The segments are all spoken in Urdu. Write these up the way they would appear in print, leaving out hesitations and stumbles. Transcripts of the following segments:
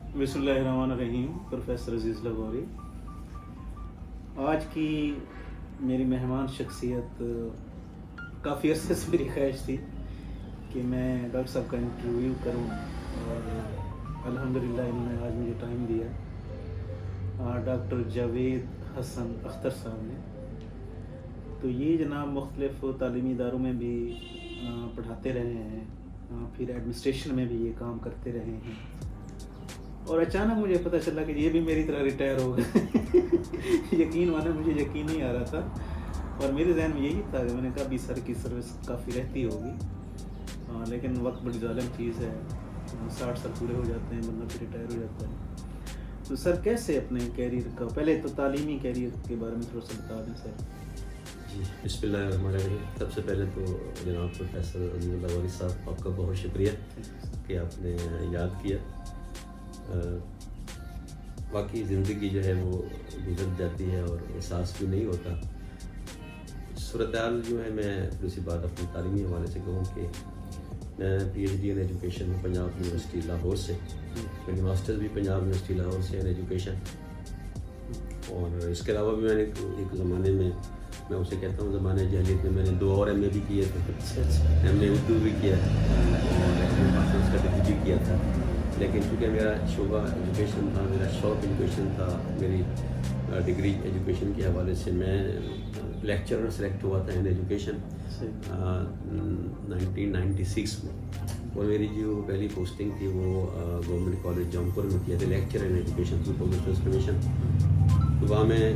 بسم اللہ الرحمن الرحیم. پروفیسر عزیز لاہوری. آج کی میری مہمان شخصیت کافی عرصے سے میری خواہش تھی کہ میں ڈاکٹر صاحب کا انٹرویو کروں اور الحمدللہ انہوں نے آج مجھے ٹائم دیا. ڈاکٹر جاوید حسن اختر صاحب نے. تو یہ جناب مختلف تعلیمی اداروں میں بھی پڑھاتے رہے ہیں, پھر ایڈمنسٹریشن میں بھی یہ کام کرتے رہے ہیں, اور اچانک مجھے پتہ چلا کہ یہ بھی میری طرح ریٹائر ہو گئے. یقین مانے مجھے یقین نہیں آ رہا تھا, اور میرے ذہن میں یہی تھا کہ میں نے کہا بھی سر کی سروس کافی رہتی ہوگی, لیکن وقت بڑی ظالم چیز ہے. 60 سال پورے ہو جاتے ہیں, بندہ پھر ریٹائر ہو جاتا ہے. تو سر کیسے اپنے کیریئر کا, پہلے تو تعلیمی کیریئر کے بارے میں تھوڑا سا بتا دیں سر. جی بسم اللہ الرحمن الرحیم. سب سے پہلے تو جناب پروفیسر عزیز لاہوری صاحب, آپ کا بہت شکریہ کہ آپ نے یاد کیا. واقعی زندگی جو ہے وہ گزر جاتی ہے اور احساس بھی نہیں ہوتا. صورتحال جو ہے, میں تھوڑی سی بات اپنی تعلیمی حوالے سے کہوں کہ میں P H D in education میں پنجاب یونیورسٹی لاہور سے, میری ماسٹرز بھی پنجاب یونیورسٹی لاہور سے ان ایجوکیشن. اور اس کے علاوہ بھی میں نے ایک زمانے میں اسے کہتا ہوں زمانے جہلیت میں نے 2 اور ایم اے بھی کیے تھے. ایم اے اردو بھی کیا اور ماسٹرز کا ڈگری بھی کیا تھا. لیکن چونکہ میرا شعبہ ایجوکیشن تھا, میرا شوق ایجوکیشن تھا, میری ڈگری ایجوکیشن کے حوالے سے میں لیکچرر سلیکٹ ہوا تھا ان ایجوکیشن 1996 میں. اور میری جو پہلی پوسٹنگ تھی وہ گورنمنٹ کالج جونپور میں کیا تھا, لیکچرر ان ایجوکیشن تھرو پبلک ٹرانسفارمیشن. تو وہاں میں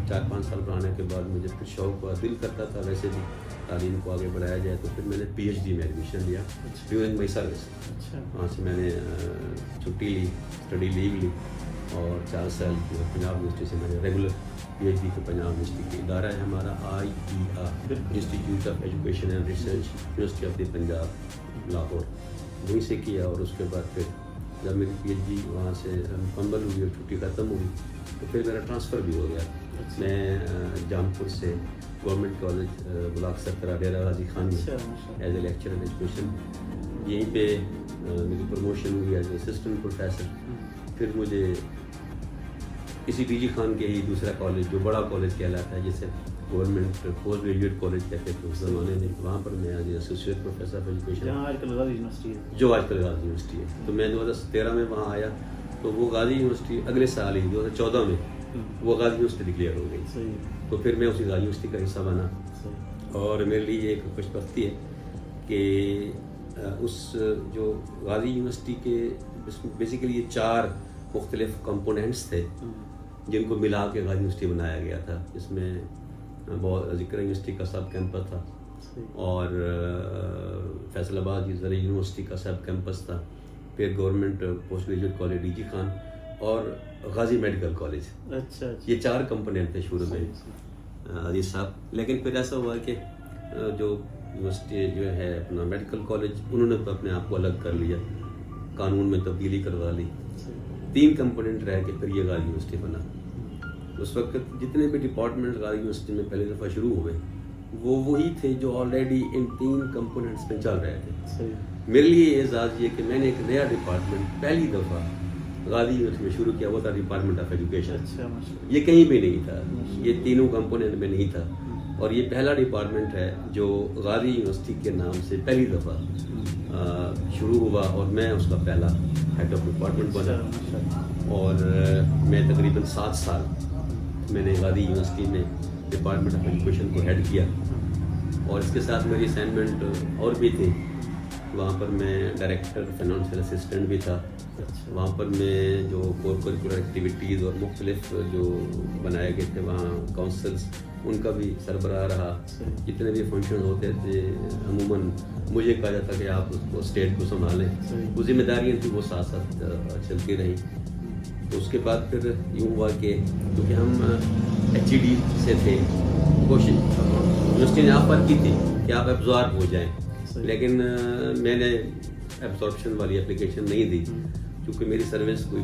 4-5 سال پڑھانے کے بعد مجھے پھر شوق ہوا, دل کرتا تھا ویسے بھی تعلیم کو آگے بڑھایا جائے. تو پھر میں نے پی ایچ ڈی میں ایڈمیشن لیا ڈیورنگ مائی سروس. وہاں سے میں نے چھٹی لی, اسٹڈی لیو لی, اور 4 سال پنجاب یونیورسٹی سے میں نے ریگولر پی ایچ ڈی کو پنجاب یونیورسٹی کی ادارہ ہے ہمارا IER institute of education and research, university of the Punjab Lahore, وہیں سے کیا. اور اس کے بعد پھر جب میری پی ایچ ڈی وہاں سے مکمل ہوئی اور چھٹی ختم ہوئی تو پھر میرا ٹرانسفر بھی ہو گیا. میں جامپور سے government college block 17 Dera Ghazi Khan میں ایز اے لیکچرر ایجوکیشن, یہیں پہ میری پروموشن ہوئی ایز اے اسسٹنٹ پروفیسر. پھر مجھے اسی ڈی جی خان کے ہی دوسرا کالج جو بڑا کالج کہلاتا ہے, جسے گورنمنٹ پوسٹ گریجویٹ کالج کہتے تھے اس زمانے میں, وہاں پر میں as a associate professor of education, جہاں آج کل غازی یونیورسٹی ہے, جو آج کل غازی یونیورسٹی ہے. تو میں 2013 میں وہاں آیا تو وہ غازی یونیورسٹی اگلے سال ہی 2014 میں وہ غازی یونیورسٹی ڈکلیئر ہو گئی. تو پھر میں اسی غازی یونیورسٹی کا حصہ بنا. اور میرے لیے ایک خوش بختی ہے کہ اس جو غازی یونیورسٹی کے بیسیکلی یہ 4 مختلف کمپوننٹس تھے جن کو ملا کے غازی یونیورسٹی بنایا گیا تھا, جس میں بہت ذکر یونیورسٹی کا سب کیمپس تھا, اور فیصل آباد زرعی یونیورسٹی کا سب کیمپس تھا, پھر government post graduate college D G Khan, اور غازی میڈیکل کالج. اچھا, یہ 4 کمپوننٹ تھے شروع میں عزیز صاحب. لیکن پھر ایسا ہوا کہ جو یونیورسٹی جو ہے اپنا میڈیکل کالج, انہوں نے تو اپنے آپ کو الگ کر لیا, قانون میں تبدیلی کروا لی. 3 کمپوننٹ رہ کے پھر یہ غازی یونیورسٹی بنا. اس وقت جتنے بھی ڈپارٹمنٹ غازی یونیورسٹی میں پہلی دفعہ شروع ہوئے وہ وہی تھے جو آلریڈی ان 3 کمپوننٹس میں چل رہے تھے. میرے لیے اعزاز یہ کہ میں نے ایک نیا ڈپارٹمنٹ پہلی دفعہ غازی یونیورسٹی میں شروع کیا, وہ تھا ڈپارٹمنٹ آف ایجوکیشن. یہ کہیں بھی نہیں تھا, یہ تینوں کمپوننٹ میں نہیں تھا, اور یہ پہلا ڈپارٹمنٹ ہے جو غازی یونیورسٹی کے نام سے پہلی دفعہ شروع ہوا, اور میں اس کا پہلا ہیڈ آف ڈپارٹمنٹ بنا. اور میں تقریباً 7 سال میں نے غازی یونیورسٹی میں ڈپارٹمنٹ آف ایجوکیشن کو ہیڈ کیا. اور اس کے ساتھ میری اسائنمنٹ اور بھی تھی. وہاں پر میں ڈائریکٹر فائنانشیل اسسٹنٹ بھی تھا. وہاں پر میں جو کور کریکولر ایکٹیویٹیز اور مختلف جو بنائے گئے تھے وہاں کونسلس, ان کا بھی سربراہ رہا. جتنے بھی فنکشن ہوتے تھے عموماً مجھے کہا جاتا کہ آپ اس کو اسٹیٹ کو سنبھالیں. وہ ذمہ داریاں تھیں, وہ ساتھ ساتھ چلتی رہیں. تو اس کے بعد پھر یوں ہوا کہ کیونکہ ہم HED سے تھے, کوشش یونیورسٹی نے آفر کی تھی کہ آپ ایبزارب ہو جائیں, لیکن میں نے ایبزارپشن والی اپلیکیشن نہیں دی, کیونکہ میری سروس کوئی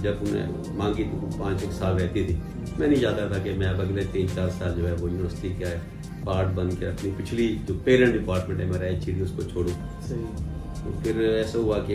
جب انہیں مانگی تو 5-1 سال رہتی تھی. میں نہیں چاہتا تھا کہ میں اب اگلے 3-4 سال جو ہے وہ یونیورسٹی کا پارٹ بن کے اپنی پچھلی جو پیرنٹ ڈپارٹمنٹ ہے میرا HED اس کو چھوڑوں. تو پھر ایسا ہوا کہ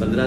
15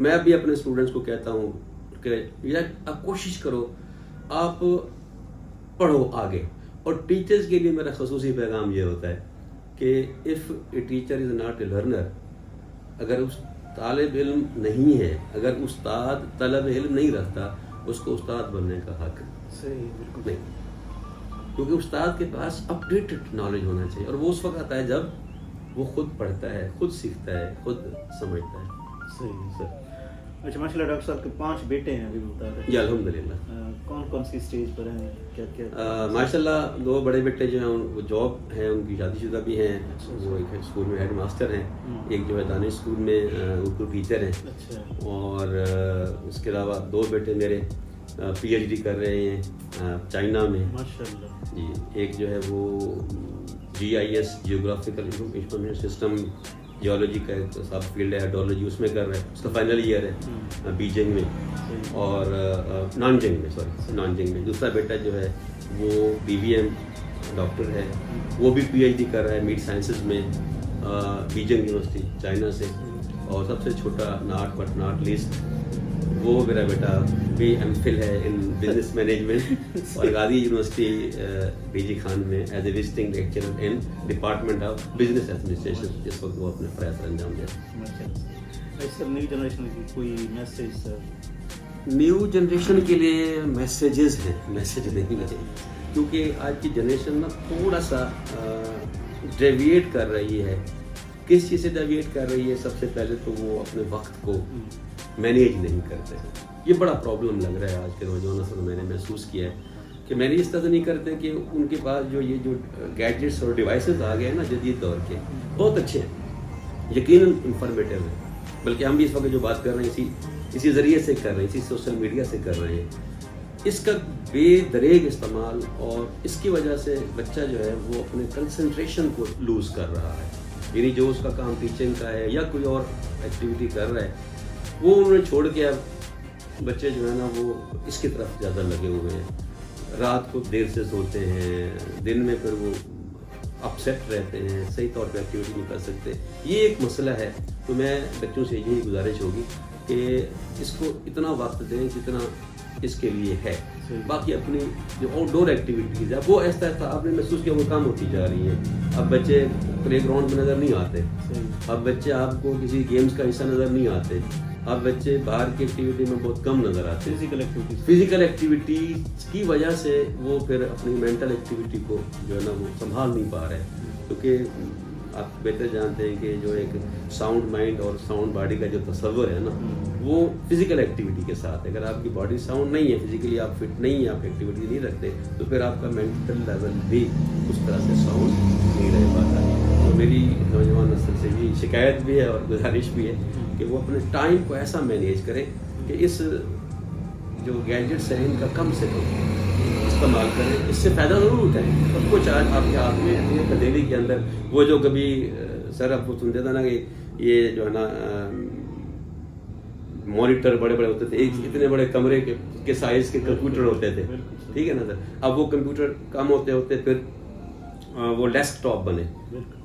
میں بھی اپنے اسٹوڈنٹس کو کہتا ہوں کہ یار آپ کوشش کرو، آپ پڑھو آگے. اور ٹیچرز کے لیے میرا خصوصی پیغام یہ ہوتا ہے کہ if a teacher is not a learner, اگر اس طالب علم نہیں ہے، اگر استاد طلب علم نہیں رکھتا، اس کو استاد بننے کا حق نہیں، کیونکہ استاد کے پاس اپ ڈیٹڈ نالج ہونا چاہیے، اور وہ اس وقت آتا ہے جب وہ خود پڑھتا ہے، خود سیکھتا ہے، خود سمجھتا ہے. صحیح سر. اچھا ماشاء اللہ ڈاکٹر صاحب کے 5 بیٹے ہیں ابھی بتا رہے ہیں. جی الحمدللہ. کون کون سی اسٹیج پر ہیں، کیا کیا؟ ماشاء اللہ 2 بڑے بیٹے جو ہیں وہ جاب ہیں، ان کی شادی شدہ بھی ہیں، وہ ایک اسکول میں ہیڈ ماسٹر ہیں، ایک جو ہے دانش اسکول میں اردو ٹیچر ہیں. اور اس کے علاوہ 2 بیٹے میرے پی ایچ ڈی کر رہے ہیں چائنا میں ماشاء اللہ. جی. ایک جو ہے وہ GIS geographical information system geology کا ایک سب فیلڈ ہے، ہائیڈرولوجی، اس میں کر رہے ہیں، اس کا فائنل ایئر ہے بیجنگ میں، اور نانجنگ میں. دوسرا بیٹا جو ہے وہ BVM ڈاکٹر ہے، وہ بھی PhD کر رہا ہے میٹ سائنسز میں بیجنگ یونیورسٹی چائنا سے. اور سب سے چھوٹا بٹ ناٹ لیسٹ وہ میرا بیٹا بھی MPhil ہے ان بزنس مینجمنٹ، اور غازی یونیورسٹی DG خان میں as a visiting lecturer in department of business administration. اس وقت وہ اپنے فرائض سر انجام دے رہے ہیں. سر نیو جنریشن کی کوئی میسیج سر؟ نیو جنریشن کے لیے میسیجز ہیں، میسیج نہیں ہے، کیونکہ آج کی جنریشن نا تھوڑا سا ڈیویٹ کر رہی ہے. کس چیز سے ڈیویٹ کر رہی ہے؟ سب سے پہلے تو وہ اپنے وقت کو مینیج نہیں کرتے ہیں. یہ بڑا پرابلم لگ رہا ہے آج کے نوجوانوں سے. میں نے محسوس کیا ہے کہ مینیج اس طرح سے نہیں کرتے کہ ان کے پاس جو گیجٹس اور ڈیوائسز آ گئے ہیں نا جدید دور کے، بہت اچھے ہیں، یقیناً انفارمیٹیو ہیں، بلکہ ہم بھی اس وقت جو بات کر رہے ہیں اسی ذریعے سے کر رہے ہیں، اسی سوشل میڈیا سے کر رہے ہیں. اس کا بے دریغ استعمال، اور اس کی وجہ سے بچہ جو ہے وہ اپنے کنسنٹریشن کو لوز کر رہا ہے. یعنی جو اس کا کام ٹیچنگ کا ہے یا کوئی اور ایکٹیویٹی کر رہا ہے، وہ انہوں نے چھوڑ کے اب بچے جو ہے نا وہ اس کی طرف زیادہ لگے ہوئے ہیں. رات کو دیر سے سوتے ہیں، دن میں پھر وہ اپسیٹ رہتے ہیں، صحیح طور پہ ایکٹیویٹی نہیں کر سکتے. یہ ایک مسئلہ ہے. تو میں بچوں سے یہی گزارش ہوگی کہ اس کو اتنا وقت دیں جتنا اس کے لیے ہے. باقی اپنی جو آؤٹ ڈور ایکٹیویٹیز ہے وہ ایسا آپ نے محسوس کیا وہ کم ہوتی جا رہی ہیں. اب بچے پلے گراؤنڈ میں نظر نہیں آتے، اب بچے آپ کو کسی گیمز کا حصہ نظر نہیں آتے، اب بچے باہر کی ایکٹیویٹی میں بہت کم نظر آتے ہیں. فزیکل ایکٹیویٹی کی وجہ سے وہ پھر اپنی مینٹل ایکٹیویٹی کو جو ہے نا وہ سنبھال نہیں پا رہے، کیونکہ آپ بہتر جانتے ہیں کہ جو ایک ساؤنڈ مائنڈ اور ساؤنڈ باڈی کا جو تصور ہے نا وہ فزیکل ایکٹیویٹی کے ساتھ ہے. اگر آپ کی باڈی ساؤنڈ نہیں ہے، فزیکلی آپ فٹ نہیں ہیں، آپ ایکٹیویٹی نہیں رکھتے، تو پھر آپ کا مینٹل لیول بھی اس طرح سے ساؤنڈ نہیں رہ پاتا. تو میری نوجوان نسل سے بھی شکایت بھی ہے اور گزارش بھی ہے کہ وہ اپنے ٹائم کو ایسا مینیج کریں کہ اس جو گیجٹس ہیں ان کا کم سے کم استعمال کریں. اس سے فائدہ ضرور اٹھائیں. سب کچھ آج آپ کے ہاتھ میں ہے. دہلی کے اندر وہ جو کبھی سر آپ کو سنتے تھا نا کہ یہ جو ہے نا مانیٹر بڑے بڑے ہوتے تھے، اتنے بڑے کمرے کے سائز کے کمپیوٹر ہوتے تھے، ٹھیک ہے نا سر. اب وہ کمپیوٹر کم ہوتے ہوتے پھر وہ ڈیسک ٹاپ بنے،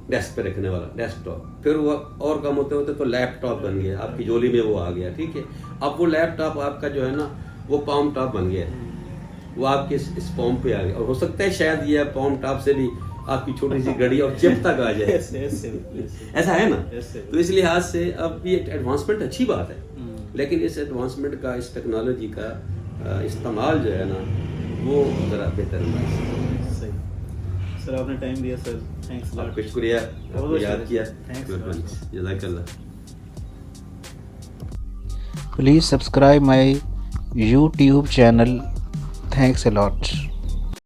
ڈیسک پہ رکھنے والا ڈیسک ٹاپ، پھر وہ اور کم ہوتے ہوتے تو لیپ ٹاپ بن گیا، آپ کی جولی میں وہ آ گیا، ٹھیک ہے. اب وہ لیپ ٹاپ آپ کا جو ہے نا وہ پام ٹاپ بن گیا، وہ آپ کے اس پام پہ آ گیا. اور ہو سکتا ہے شاید یہ پام ٹاپ سے بھی آپ کی چھوٹی سی گھڑی اور چپ تک آ جائے. ایسا ہے نا. تو اس لحاظ سے اب یہ ایڈوانسمنٹ اچھی بات ہے، لیکن اس ایڈوانسمنٹ کا، اس ٹیکنالوجی کا استعمال جو ہے نا وہ ذرا بہتر انداز. صحیح سر، آپ نے ٹائم دیا سر، تھینکس. آپ کا شکریہ، آپ کو یاد کیا، جزاک اللہ. Please subscribe my YouTube channel. Thanks a lot.